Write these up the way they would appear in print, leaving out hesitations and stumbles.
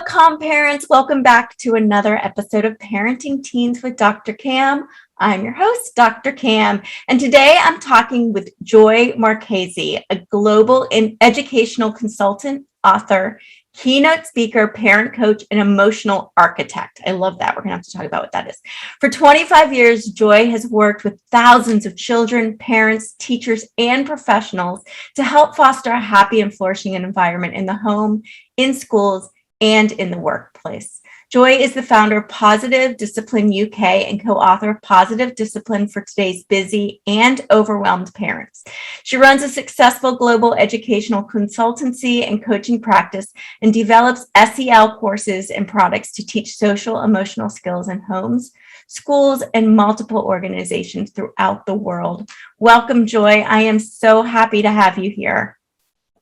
Calm Parents. Welcome back to another episode of Parenting Teens with Dr. Cam. I'm your host, Dr. Cam, and today I'm talking with Joy Marchese, a global educational consultant, author, keynote speaker, parent coach, and emotional architect. I love that. We're going to have to talk about what that is. For 25 years, Joy has worked with thousands of children, parents, teachers, and professionals to help foster a happy and flourishing environment in the home, in schools, and in the workplace. Joy is the founder of Positive Discipline UK and co-author of Positive Discipline for today's busy and overwhelmed parents. She runs a successful global educational consultancy and coaching practice and develops SEL courses and products to teach social emotional skills in homes, schools, and multiple organizations throughout the world. Welcome, Joy. I am so happy to have you here.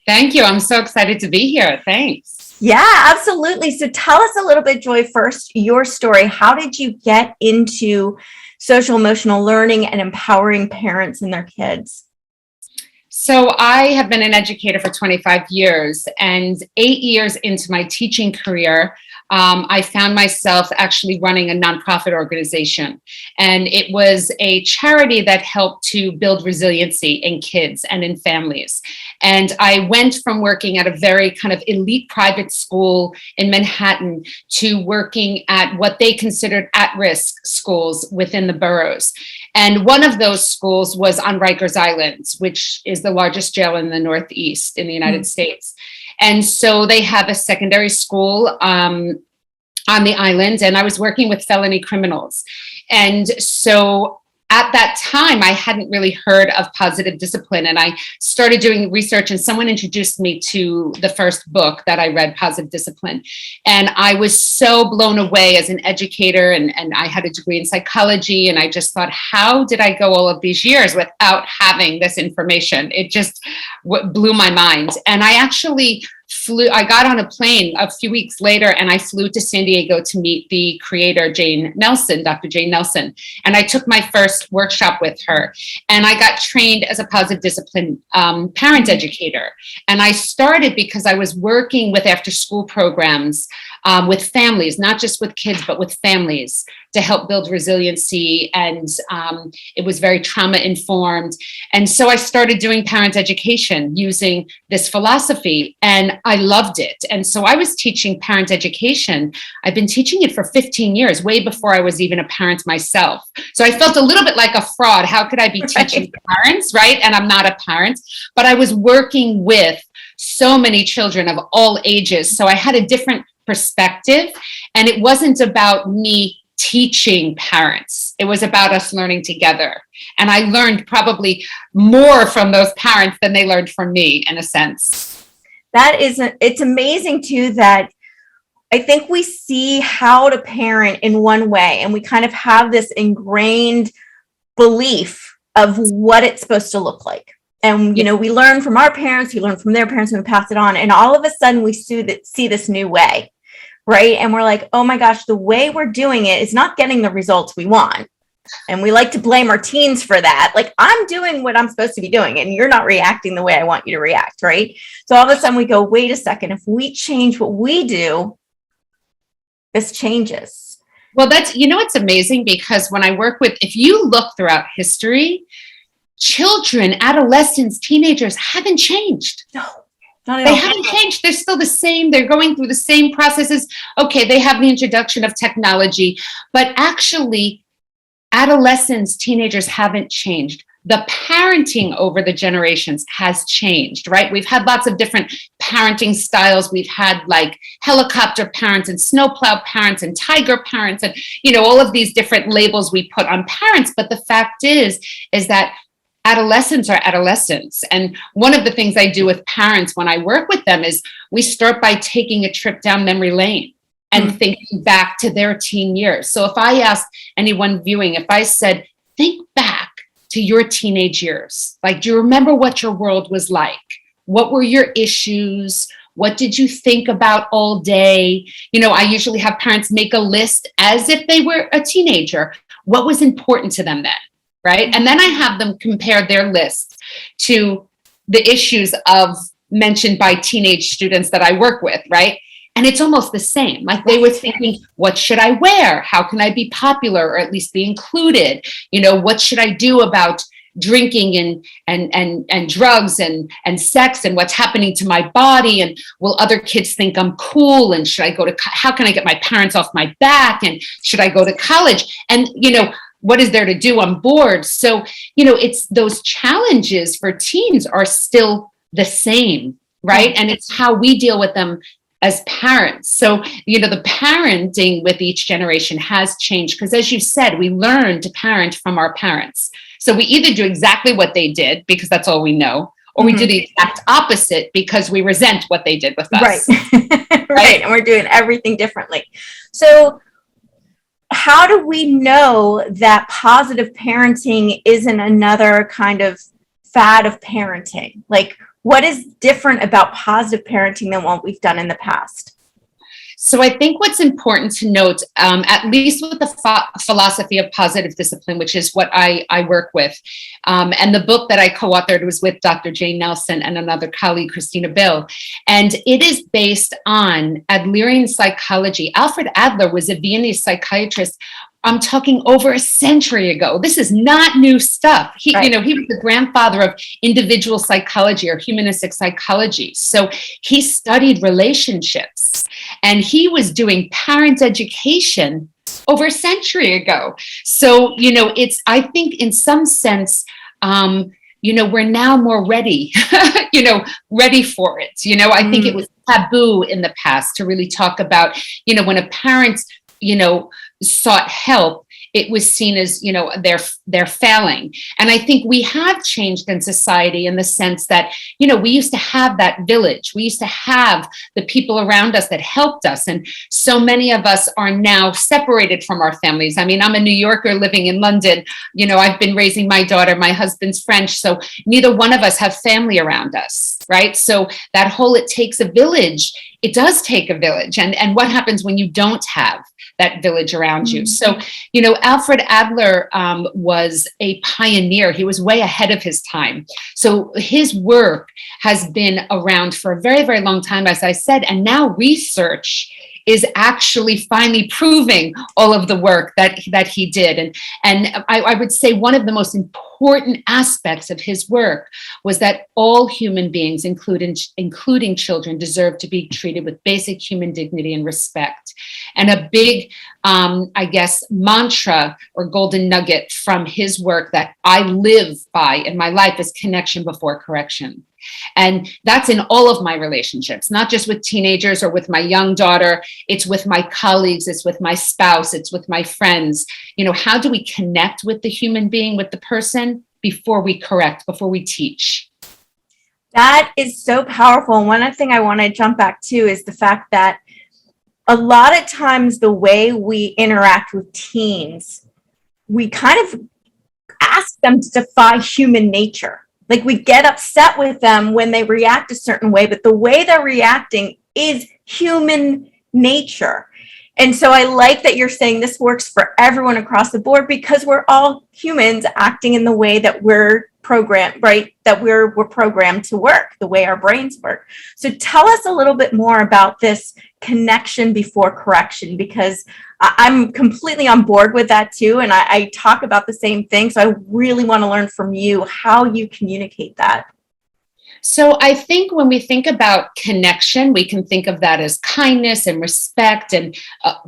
Thank you. I'm so excited to be here. Thanks. Yeah, absolutely. So tell us a little bit, Joy, first, your story. How did you get into social emotional learning and empowering parents and their kids? So I have been an educator for 25 years, and 8 years into my teaching career, I found myself actually running a nonprofit organization. And it was a charity that helped to build resiliency in kids and in families. And I went from working at a very kind of elite private school in Manhattan to working at what they considered at-risk schools within the boroughs. And one of those schools was on Rikers Island, which is the largest jail in the Northeast in the United States. And so they have a secondary school on the island, and I was working with felony criminals. And so at that time, I hadn't really heard of Positive Discipline, and I started doing research, and someone introduced me to the first book that I read, Positive Discipline. And I was so blown away as an educator, and I had a degree in psychology, and I just thought, how did I go all of these years without having this information? It just blew my mind. And I actually I got on a plane a few weeks later, and I flew to San Diego to meet the creator, Dr. Jane Nelson. And I took my first workshop with her, and I got trained as a Positive Discipline parent educator. And I started because I was working with after school programs with families, not just with kids, but with families, to help build resiliency. And it was very trauma informed. And so I started doing parent education using this philosophy, and I loved it. And so I was teaching parent education. I've been teaching it for 15 years, way before I was even a parent myself. So I felt a little bit like a fraud. How could I be teaching parents, right? And I'm not a parent, but I was working with so many children of all ages. So I had a different perspective, and it wasn't about me teaching parents. It was about us learning together. And I learned probably more from those parents than they learned from me, in a sense. It's amazing too that I think we see how to parent in one way, and we kind of have this ingrained belief of what it's supposed to look like. And, we learn from our parents, we learn from their parents, and we pass it on. And all of a sudden we see this new way, right? And we're like, oh my gosh, the way we're doing it is not getting the results we want. And we like to blame our teens for that. Like, I'm doing what I'm supposed to be doing, and you're not reacting the way I want you to react, right? So all of a sudden we go, wait a second, if we change what we do, this changes. Well, it's amazing, because when I work with, if you look throughout history, children, adolescents, teenagers haven't changed. No. They haven't changed. They're still the same. They're going through the same processes. Okay, they have the introduction of technology, but actually, adolescents, teenagers haven't changed. The parenting over the generations has changed, right? We've had lots of different parenting styles. We've had like helicopter parents and snowplow parents and tiger parents and, all of these different labels we put on parents. But the fact is that adolescents are adolescents. And one of the things I do with parents when I work with them is we start by taking a trip down memory lane and thinking back to their teen years. So if I asked anyone viewing, if I said, think back to your teenage years, like, do you remember what your world was like? What were your issues? What did you think about all day? I usually have parents make a list as if they were a teenager. What was important to them then, right? And then I have them compare their list to the issues mentioned by teenage students that I work with, right? And it's almost the same. Like they were thinking, what should I wear? How can I be popular or at least be included? What should I do about drinking and drugs and sex and what's happening to my body? And will other kids think I'm cool? And how can I get my parents off my back? And should I go to college? And, what is there to do? I'm bored. So, it's those challenges for teens are still the same, right? And it's how we deal with them as parents. So, the parenting with each generation has changed because, as you said, we learn to parent from our parents. So we either do exactly what they did because that's all we know, or we do the exact opposite because we resent what they did with us. Right. Right. And we're doing everything differently. So how do we know that positive parenting isn't another kind of fad of parenting? Like, what is different about positive parenting than what we've done in the past? So I think what's important to note, at least with the philosophy of positive discipline, which is what I work with, and the book that I co-authored was with Dr. Jane Nelson and another colleague, Christina Bill, and it is based on Adlerian psychology. Alfred Adler was a Viennese psychiatrist. I'm talking over a century ago. This is not new stuff. He was the grandfather of individual psychology or humanistic psychology. So he studied relationships and he was doing parent education over a century ago. So, I think in some sense, we're now more ready, ready for it. I think it was taboo in the past to really talk about, when a parent, sought help, it was seen as, they're failing. And I think we have changed in society in the sense that, we used to have that village. We used to have the people around us that helped us. And so many of us are now separated from our families. I mean, I'm a New Yorker living in London. I've been raising my daughter, my husband's French. So neither one of us have family around us, right? So that whole, it takes a village. It does take a village. And what happens when you don't have that village around you? So, Alfred Adler was a pioneer. He was way ahead of his time. So his work has been around for a very, very long time, as I said, and now research is actually finally proving all of the work that he did. And I would say one of the most important aspects of his work was that all human beings, including children, deserve to be treated with basic human dignity and respect. And a big, mantra or golden nugget from his work that I live by in my life is connection before correction. And that's in all of my relationships, not just with teenagers or with my young daughter. It's with my colleagues. It's with my spouse. It's with my friends. How do we connect with the human being, with the person, before we correct, before we teach? That is so powerful. And one thing I want to jump back to is the fact that a lot of times the way we interact with teens, we kind of ask them to defy human nature. Like, we get upset with them when they react a certain way, but the way they're reacting is human nature. And so I like that you're saying this works for everyone across the board because we're all humans acting in the way that we're programmed, right? That we're programmed to work, the way our brains work. So tell us a little bit more about this connection before correction, because I'm completely on board with that too. And I talk about the same thing. So I really want to learn from you how you communicate that. So I think when we think about connection, we can think of that as kindness and respect and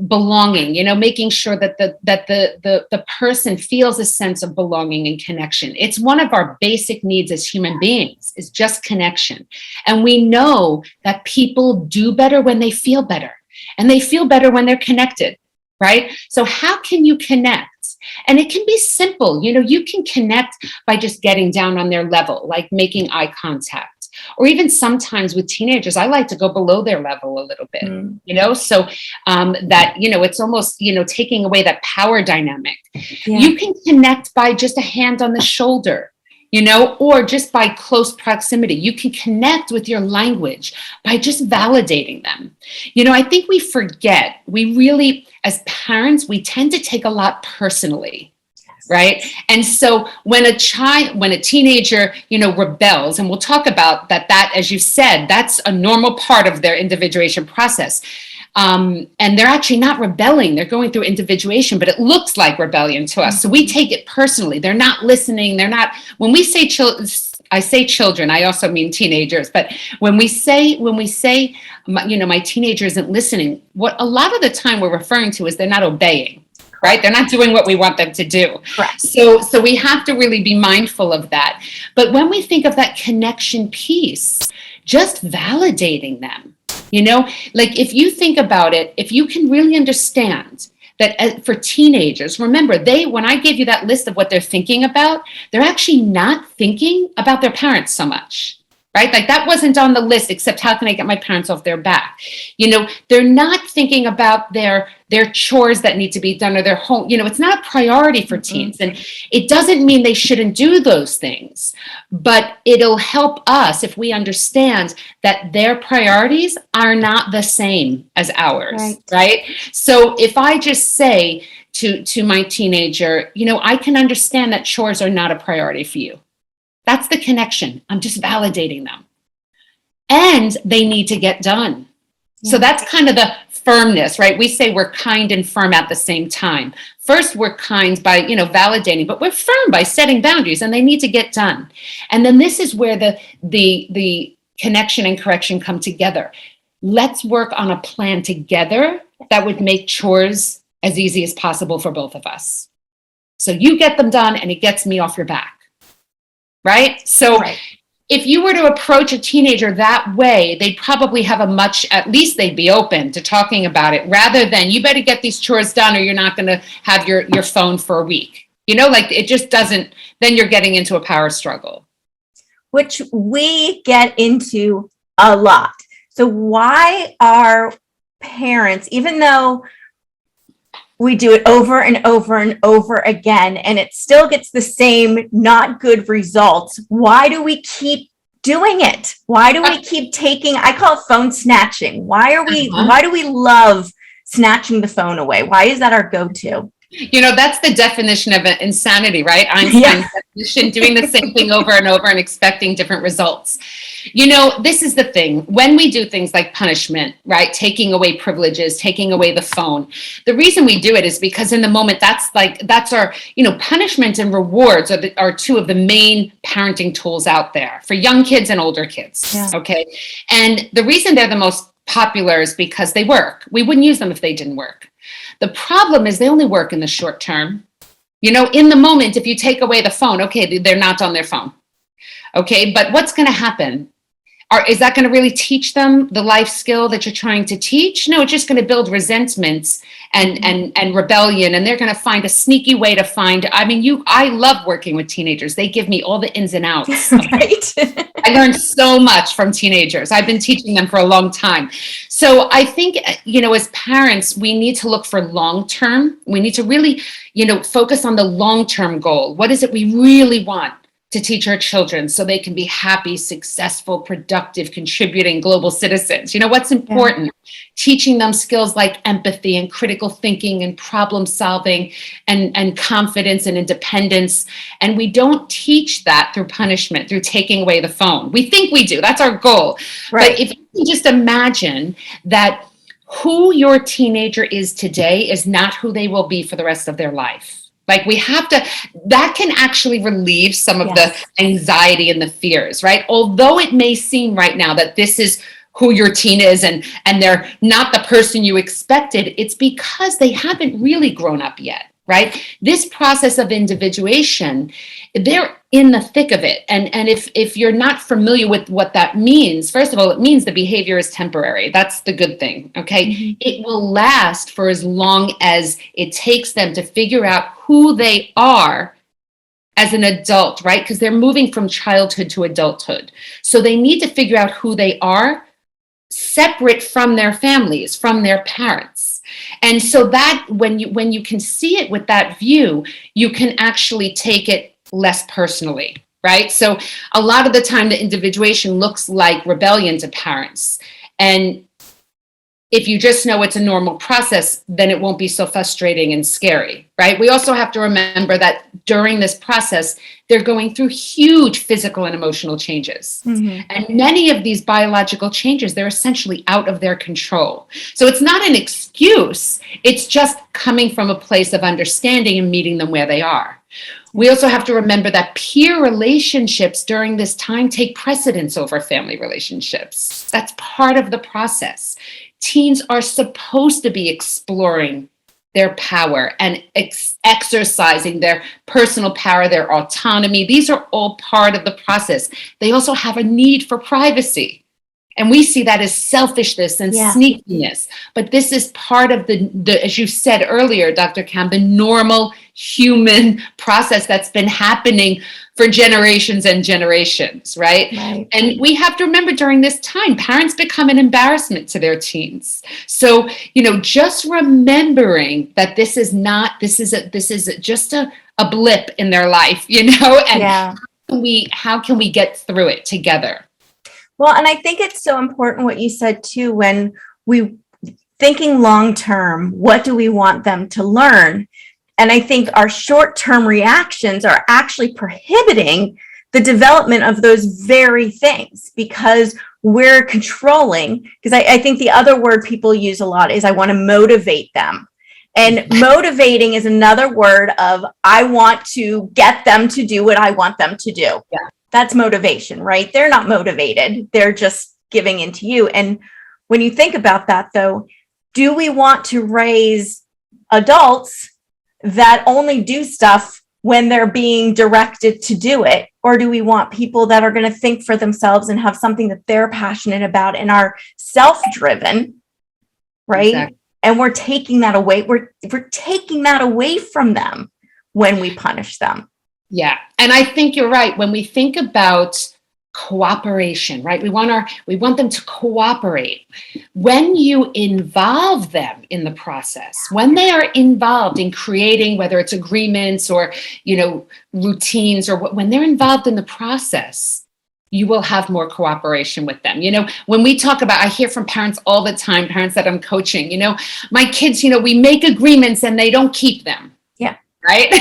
belonging, making sure that the person feels a sense of belonging and connection. It's one of our basic needs as human beings, is just connection. And we know that people do better when they feel better, and they feel better when they're connected, right? So how can you connect? And it can be simple. You can connect by just getting down on their level, like making eye contact. Or even sometimes with teenagers, I like to go below their level a little bit, so that, it's almost, taking away that power dynamic. Yeah. You can connect by just a hand on the shoulder, or just by close proximity. You can connect with your language by just validating them. I think we forget, we really, as parents, we tend to take a lot personally. Right. And so when a teenager, rebels, and we'll talk about that, as you said, that's a normal part of their individuation process. And they're actually not rebelling. They're going through individuation, but it looks like rebellion to us. So we take it personally. They're not listening. They're not, when we say I say children, I also mean teenagers. But when we say, my teenager isn't listening, what a lot of the time we're referring to is they're not obeying, right? They're not doing what we want them to do. Correct. So we have to really be mindful of that. But when we think of that connection piece, just validating them, like if you think about it, if you can really understand that for teenagers, remember, when I gave you that list of what they're thinking about, they're actually not thinking about their parents so much, right? Like that wasn't on the list, except how can I get my parents off their back? They're not thinking about their chores that need to be done or their home. It's not a priority for teens. And it doesn't mean they shouldn't do those things, but it'll help us if we understand that their priorities are not the same as ours, right? So if I just say to my teenager, I can understand that chores are not a priority for you. That's the connection. I'm just validating them. And they need to get done. So that's kind of the firmness, right? We say we're kind and firm at the same time. First, we're kind by, validating, but we're firm by setting boundaries, and they need to get done. And then this is where the connection and correction come together. Let's work on a plan together that would make chores as easy as possible for both of us. So you get them done, and it gets me off your back. Right? So if you were to approach a teenager that way, they'd probably have at least they'd be open to talking about it, rather than you better get these chores done or you're not going to have your phone for a week. Like it just doesn't, then you're getting into a power struggle. Which we get into a lot. So why are parents, even though we do it over and over and over again, and it still gets the same not good results, why do we keep doing it? Why do we keep I call it phone snatching. Why do we love snatching the phone away? Why is that our go-to? That's the definition of insanity, right? Einstein's definition, doing the same thing over and over and expecting different results. This is the thing. When we do things like punishment, right? Taking away privileges, taking away the phone. The reason we do it is because in the moment, that's our, punishment and rewards are two of the main parenting tools out there for young kids and older kids. Yeah. Okay. And the reason they're the most popular is because they work. We wouldn't use them if they didn't work. The problem is they only work in the short term. In the moment, if you take away the phone, okay, they're not on their phone. Okay, but what's going to happen? Is that going to really teach them the life skill that you're trying to teach? No, it's just going to build resentment and rebellion, and they're going to find a sneaky way to I love working with teenagers. They give me all the ins and outs. Right. I learned so much from teenagers. I've been teaching them for a long time. So I think, as parents, we need to look for long-term. We need to really, focus on the long-term goal. What is it we really want to teach our children so they can be happy, successful, productive, contributing global citizens? What's important? Yeah. Teaching them skills like empathy and critical thinking and problem solving and confidence and independence. And we don't teach that through punishment, through taking away the phone. We think we do. That's our goal. Right. But if you can just imagine that who your teenager is today is not who they will be for the rest of their life. Like that can actually relieve some of the anxiety and the fears, right? Although it may seem right now that this is who your teen is and they're not the person you expected, it's because they haven't really grown up yet, right? This process of individuation, they're in the thick of it. And if you're not familiar with what that means, first of all, it means the behavior is temporary. That's the good thing, okay? Mm-hmm. It will last for as long as it takes them to figure out who they are as an adult, right? Because they're moving from childhood to adulthood. So they need to figure out who they are separate from their families, from their parents. And so that when you can see it with that view, you can actually take it less personally, right? So a lot of the time the individuation looks like rebellion to parents. And If you just know it's a normal process, then it won't be so frustrating and scary, right? We also have to remember that during this process, they're going through huge physical and emotional changes. Mm-hmm. And many of these biological changes, they're essentially out of their control. So it's not an excuse. It's just coming from a place of understanding and meeting them where they are. We also have to remember that peer relationships during this time take precedence over family relationships. That's part of the process. Teens are supposed to be exploring their power and exercising their personal power, their autonomy. These are all part of the process. They also have a need for privacy. And we see that as selfishness and sneakiness. But this is part of the, as you said earlier, Dr. Cam, the normal human process that's been happening for generations and generations, right? And we have to remember during this time, parents become an embarrassment to their teens. So, just remembering that this is just a blip in their life, and how can we get through it together? Well, and I think it's so important what you said too, when we thinking long term, what do we want them to learn? And I think our short-term reactions are actually prohibiting the development of those very things because we're controlling, because I think the other word people use a lot is I want to motivate them. And motivating is another word of I want to get them to do what I want them to do. Yeah. That's motivation, right? They're not motivated. They're just giving into you. And when you think about that, though, do we want to raise adults that only do stuff when they're being directed to do it? Or do we want people that are going to think for themselves and have something that they're passionate about and are self-driven, right? Exactly. And we're taking that away. We're taking that away from them when we punish them. Yeah. And I think you're right. When we think about cooperation, right? We want them to cooperate. When you involve them in the process, when they are involved in creating, whether it's agreements or, routines, or when they're involved in the process, you will have more cooperation with them. When we talk about, I hear from parents all the time, parents that I'm coaching, my kids, we make agreements and they don't keep them. Yeah. Right.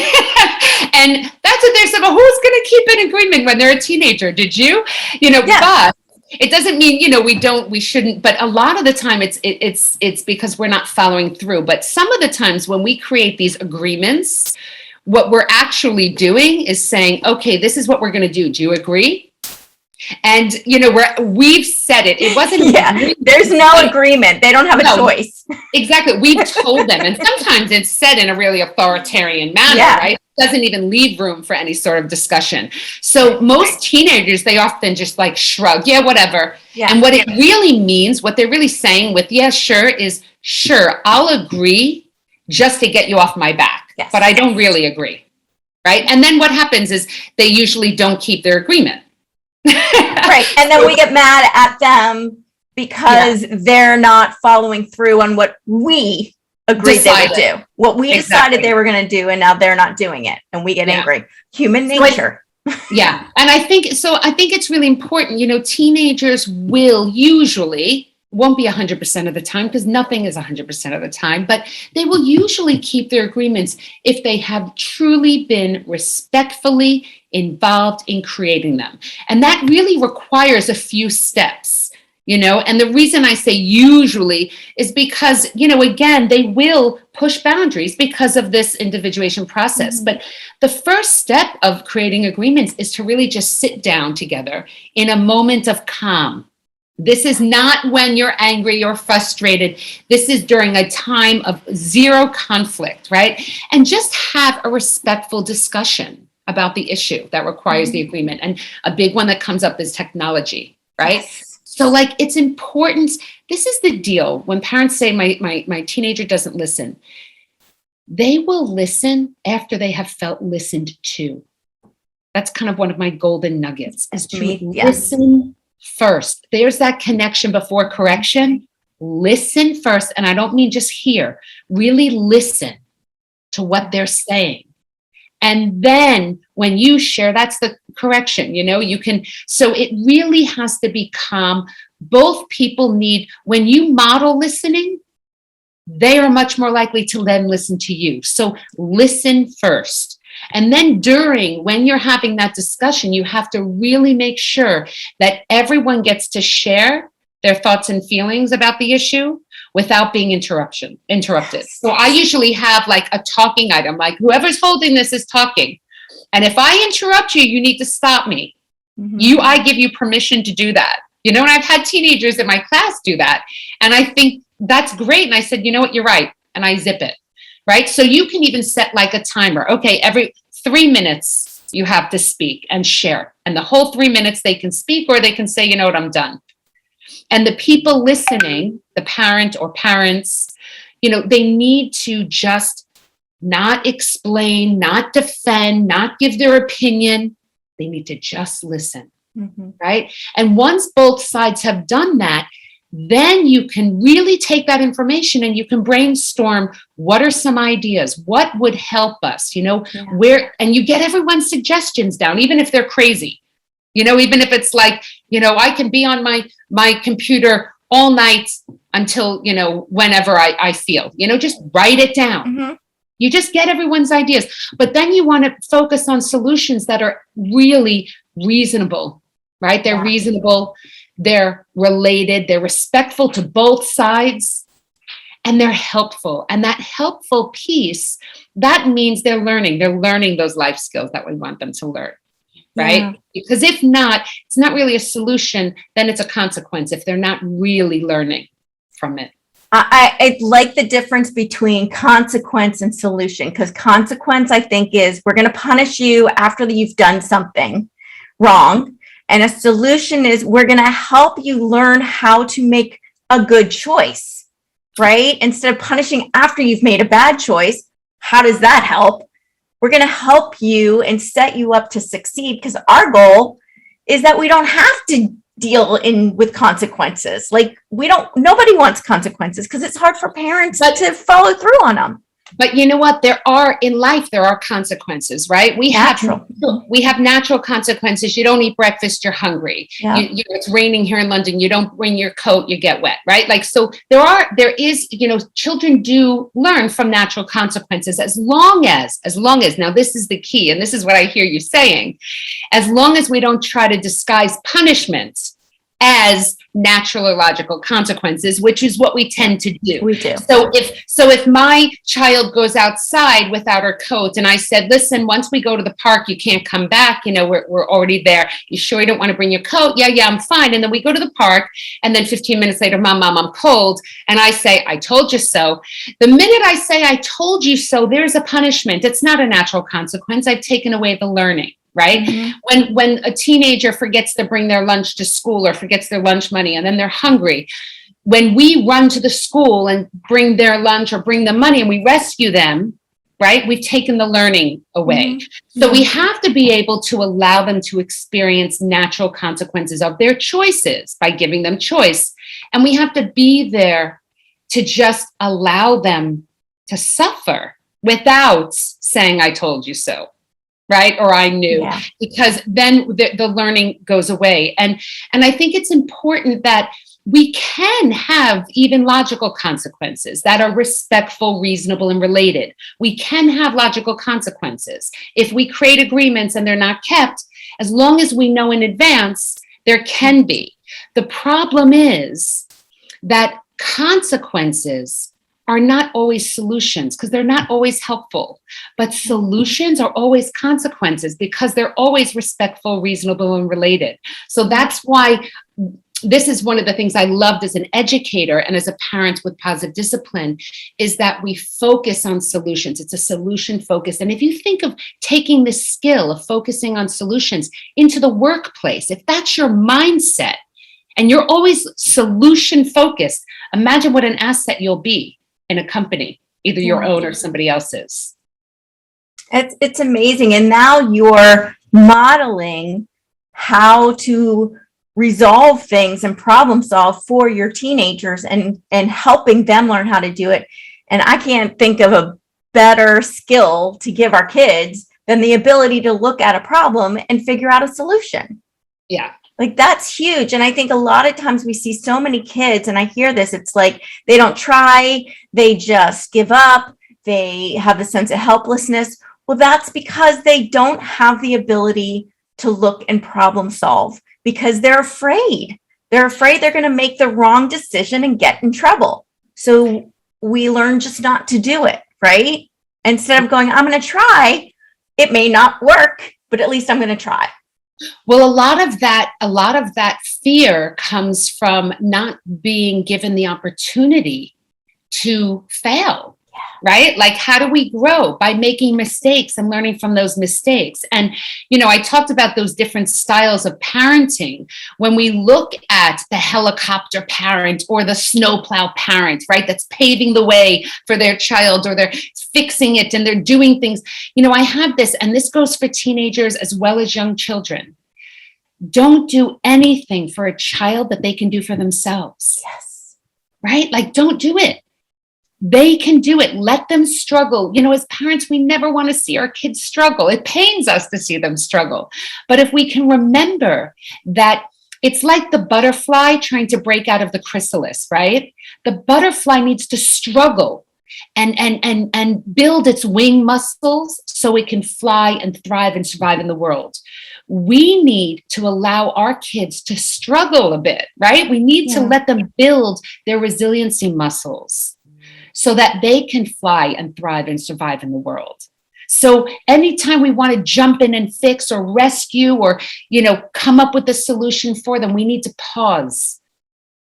And that's what they're saying. Well, who's going to keep an agreement when they're a teenager? Did you? But it doesn't mean, we shouldn't. But a lot of the time it's because we're not following through. But some of the times when we create these agreements, what we're actually doing is saying, okay, this is what we're going to do. Do you agree? And, we've said it. It wasn't. There's no agreement. They don't have a choice. Exactly. We've told them. And sometimes it's said in a really authoritarian manner, right? It doesn't even leave room for any sort of discussion. So most teenagers, they often just shrug. Yeah, whatever. Yeah. And what it really means, what they're really saying with, yeah, sure, is sure, I'll agree just to get you off my back. Yes. But I don't really agree. Right. And then what happens is they usually don't keep their agreement. Right. And then we get mad at them because they're not following through on what we agreed they would do, what we decided they were going to do, and now they're not doing it. And we get angry. Human nature. Yeah. And I think it's really important, teenagers won't be 100% of the time, because nothing is 100% of the time, but they will usually keep their agreements if they have truly been respectfully involved in creating them. And that really requires a few steps, and the reason I say usually is because, again, they will push boundaries because of this individuation process. Mm-hmm. But the first step of creating agreements is to really just sit down together in a moment of calm. This is not when you're angry or frustrated. This is during a time of zero conflict, right? And just have a respectful discussion about the issue that requires the agreement. And a big one that comes up is technology, right? Yes. So it's important. This is the deal. When parents say my teenager doesn't listen, they will listen after they have felt listened to. That's kind of one of my golden nuggets, is to listen first. There's that connection before correction. Listen first. And I don't mean just hear, really listen to what they're saying. And then when you share, that's the correction, you can, so it really has to be calm, both people need, when you model listening, they are much more likely to then listen to you. So listen first. And then when you're having that discussion, you have to really make sure that everyone gets to share their thoughts and feelings about the issue without being interrupted. So I usually have like a talking item, like whoever's holding this is talking. And if I interrupt you, you need to stop me. I give you permission to do that. And I've had teenagers in my class do that. And I think that's great. And I said, you know what, you're right. And I zip it, right? So you can even set like a timer. Okay, every 3 minutes you have to speak and share. And the whole 3 minutes they can speak, or they can say, you know what, I'm done. And the people listening, the parent or parents, they need to just not explain, not defend, not give their opinion. They need to just listen, right? And once both sides have done that, then you can really take that information and you can brainstorm, what are some ideas? What would help us? Where, and you get everyone's suggestions down, even if they're crazy. Even if it's like, I can be on my computer all night until, whenever I feel, just write it down. You just get everyone's ideas. But then you want to focus on solutions that are really reasonable, right? They're reasonable, they're related, they're respectful to both sides, and they're helpful. And that helpful piece, that means they're learning those life skills that we want them to learn. Right? Because if not, it's not really a solution, then it's a consequence if they're not really learning from it. I like the difference between consequence and solution, because consequence, I think, is we're going to punish you after you've done something wrong. And a solution is we're going to help you learn how to make a good choice, right? Instead of punishing after you've made a bad choice, how does that help? We're going to help you and set you up to succeed, because our goal is that we don't have to deal with consequences. Like nobody wants consequences because it's hard for parents to follow through on them. But you know what? In life, there are consequences, right? We have natural consequences. You don't eat breakfast, you're hungry. Yeah. It's raining here in London. You don't bring your coat, you get wet, right? Like, so there is, children do learn from natural consequences as long as, now this is the key, and this is what I hear you saying, as long as we don't try to disguise punishments as natural or logical consequences, which is what we tend to do. We do. So if my child goes outside without her coat and I said, listen, once we go to the park, you can't come back. We're already there. You sure you don't want to bring your coat? Yeah, I'm fine. And then we go to the park. And then 15 minutes later, mom, I'm cold. And I say, I told you so. The minute I say, I told you so, there's a punishment. It's not a natural consequence. I've taken away the learning. Right? When a teenager forgets to bring their lunch to school or forgets their lunch money and then they're hungry, when we run to the school and bring their lunch or bring the money and we rescue them, right? We've taken the learning away. So we have to be able to allow them to experience natural consequences of their choices by giving them choice. And we have to be there to just allow them to suffer without saying, I told you so. Right? Or I knew, because then the learning goes away. And I think it's important that we can have even logical consequences that are respectful, reasonable, and related. We can have logical consequences. If we create agreements and they're not kept, as long as we know in advance, there can be. The problem is that consequences are not always solutions because they're not always helpful, but solutions are always consequences because they're always respectful, reasonable, and related. So that's why this is one of the things I loved as an educator and as a parent with positive discipline is that we focus on solutions. It's a solution focus. And if you think of taking this skill of focusing on solutions into the workplace, if that's your mindset and you're always solution focused, imagine what an asset you'll be in a company, either your own or somebody else's. It's amazing. And now you're modeling how to resolve things and problem solve for your teenagers and helping them learn how to do it. And I can't think of a better skill to give our kids than the ability to look at a problem and figure out a solution. Yeah. Like that's huge. And I think a lot of times we see so many kids, and I hear this, it's like they don't try, they just give up, they have a sense of helplessness. Well, that's because they don't have the ability to look and problem solve because they're afraid. They're afraid they're going to make the wrong decision and get in trouble. So we learn just not to do it, right? Instead of going, I'm going to try, it may not work, but at least I'm going to try. Well, a lot of that fear comes from not being given the opportunity to fail, right? Like, how do we grow? By making mistakes and learning from those mistakes. And, I talked about those different styles of parenting. When we look at the helicopter parent or the snowplow parent, right, that's paving the way for their child, or they're fixing it and they're doing things. I have this, and this goes for teenagers as well as young children. Don't do anything for a child that they can do for themselves. Yes. Right? Like, don't do it. They can do it. Let them struggle. As parents, we never want to see our kids struggle. It pains us to see them struggle. But if we can remember that it's like the butterfly trying to break out of the chrysalis, right? The butterfly needs to struggle and build its wing muscles so it can fly and thrive and survive in the world. We need to allow our kids to struggle a bit, right? We need to let them build their resiliency muscles so that they can fly and thrive and survive in the world. So anytime we want to jump in and fix or rescue or, come up with a solution for them, we need to pause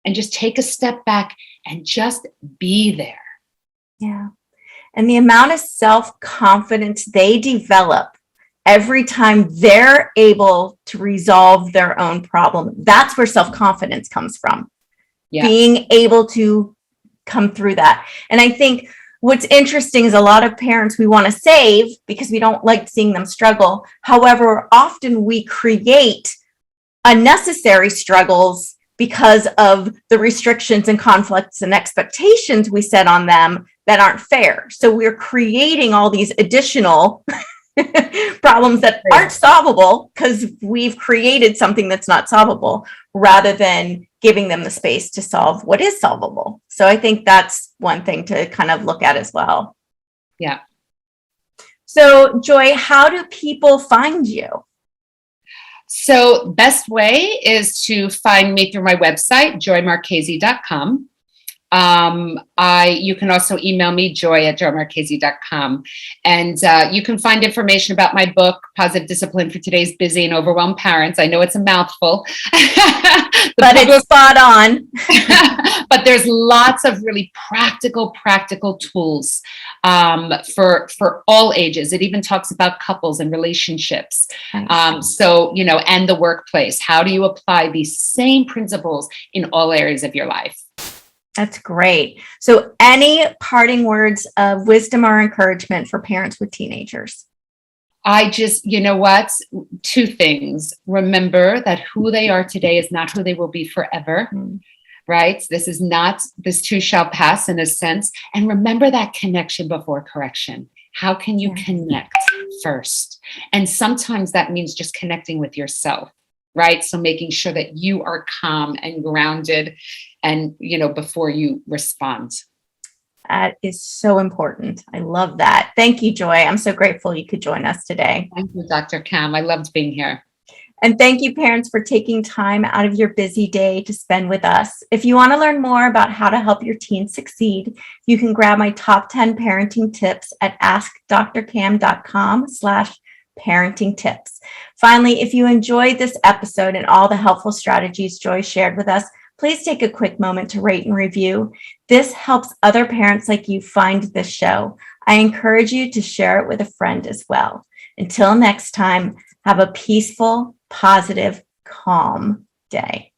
and just take a step back and just be there. Yeah. And the amount of self-confidence they develop every time they're able to resolve their own problem, that's where self-confidence comes from. Yeah. Being able to come through that. And I think what's interesting is a lot of parents we want to save because we don't like seeing them struggle. However, often we create unnecessary struggles because of the restrictions and conflicts and expectations we set on them that aren't fair. So we're creating all these additional problems that aren't solvable because we've created something that's not solvable rather than giving them the space to solve what is solvable. So I think that's one thing to kind of look at as well. Yeah. So Joy, how do people find you? So best way is to find me through my website, joymarchese.com. You can also email me, joy@joymarchese.com. And you can find information about my book, Positive Discipline for Today's Busy and Overwhelmed Parents. I know it's a mouthful. But it's spot on. But there's lots of really practical tools for all ages. It even talks about couples and relationships. So, and the workplace. How do you apply these same principles in all areas of your life? That's great. So any parting words of wisdom or encouragement for parents with teenagers? I just, two things. Remember that who they are today is not who they will be forever, right? This too shall pass in a sense. And remember that connection before correction. How can you connect first? And sometimes that means just connecting with yourself, right? So making sure that you are calm and grounded and, before you respond. That is so important. I love that. Thank you, Joy. I'm so grateful you could join us today. Thank you, Dr. Cam. I loved being here. And thank you, parents, for taking time out of your busy day to spend with us. If you want to learn more about how to help your teens succeed, you can grab my top 10 parenting tips at askdrcam.com/parenting tips. Finally, if you enjoyed this episode and all the helpful strategies Joy shared with us, please take a quick moment to rate and review. This helps other parents like you find this show. I encourage you to share it with a friend as well. Until next time, have a peaceful, positive, calm day.